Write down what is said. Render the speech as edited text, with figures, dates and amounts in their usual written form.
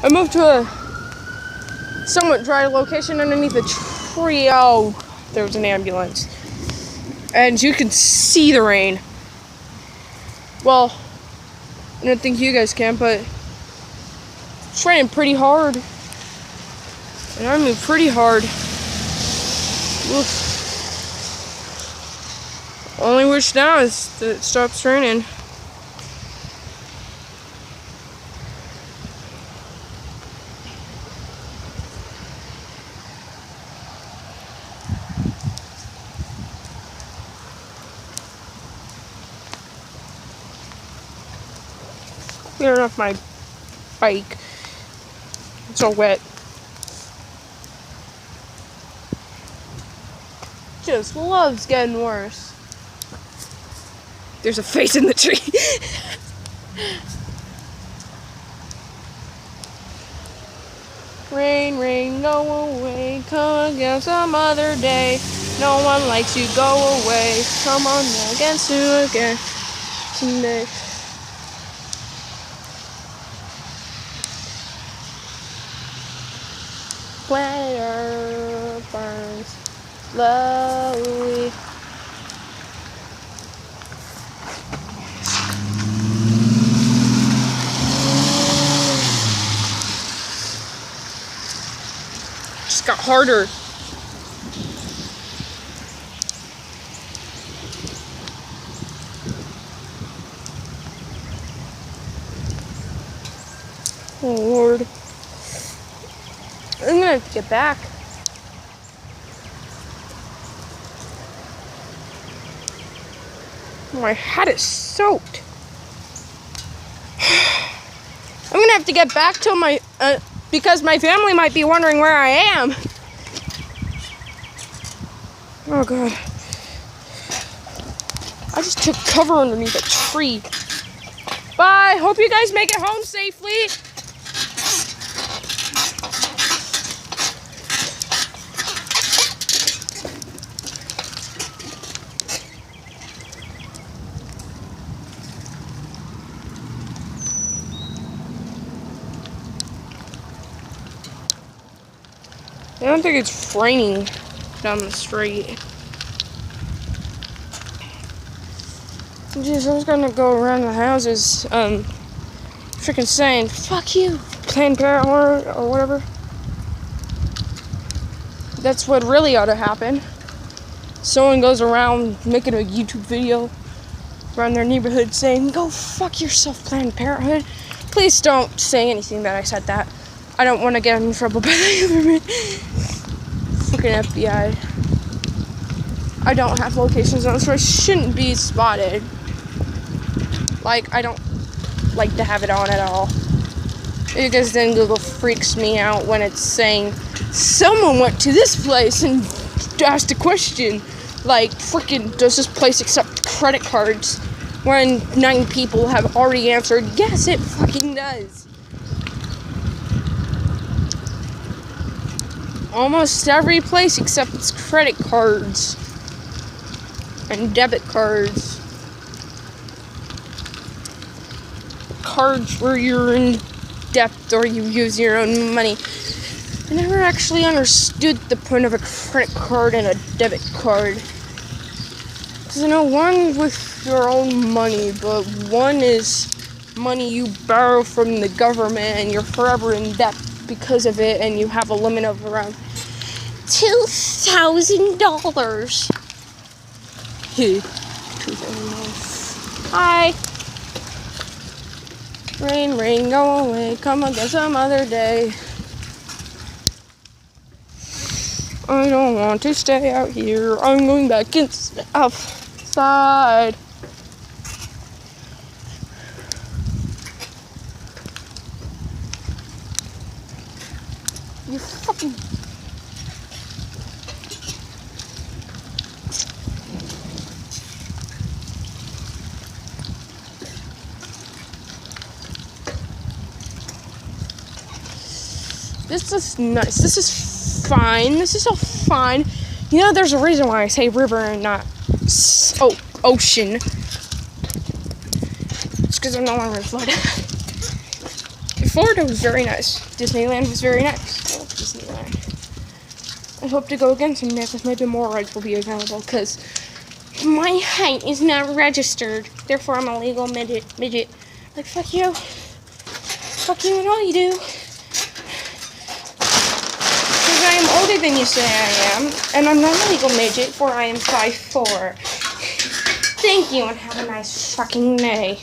I moved to a somewhat dry location underneath a tree. Oh, there was an ambulance. And you can see the rain. Well, I don't think you guys can, but it's raining pretty hard. And I moved pretty hard. Oof. Only wish now is that it stops raining. Clearing off my bike. It's all wet. Just loves getting worse. There's a face in the tree. Rain, rain, go away. Come again some other day. No one likes you, go away. Come on against you again someday. Planet Earth burns slowly. Just got harder. Oh Lord. I'm gonna have to get back. My hat is soaked. I'm gonna have to get back to my, because my family might be wondering where I am. Oh God. I just took cover underneath a tree. Bye, hope you guys make it home safely. I don't think it's raining down the street. Jeez, I was gonna go around the houses, freaking saying, fuck you, Planned Parenthood or whatever. That's what really ought to happen. Someone goes around making a YouTube video around their neighborhood saying, go fuck yourself, Planned Parenthood. Please don't say anything that I said that. I don't want to get in trouble by the government. Fucking FBI. I don't have locations on, so I shouldn't be spotted. Like, I don't like to have it on at all. Because then Google freaks me out when it's saying, someone went to this place and asked a question. Like, freaking, does this place accept credit cards? When 9 people have already answered, yes, it fucking does. Almost every place accepts credit cards and debit cards. Cards where you're in debt or you use your own money. I never actually understood the point of a credit card and a debit card. Because I know one with your own money, but one is money you borrow from the government and you're forever in debt because of it, and you have a limit of around $2,000. $2,000. Hi. Rain, rain, go away. Come again some other day. I don't want to stay out here. I'm going back outside. You fucking... This is nice. This is fine. This is all fine. You know, there's a reason why I say river and not ocean. It's because I'm no longer flooded. If Florida was very nice. Disneyland was very nice. I love Disneyland. I hope to go again someday because maybe more rides will be available because my height is not registered. Therefore, I'm a legal midget. Like, fuck you. Fuck you and all you do. Because I am older than you say I am. And I'm not a legal midget, for I am 5'4". Thank you and have a nice fucking day.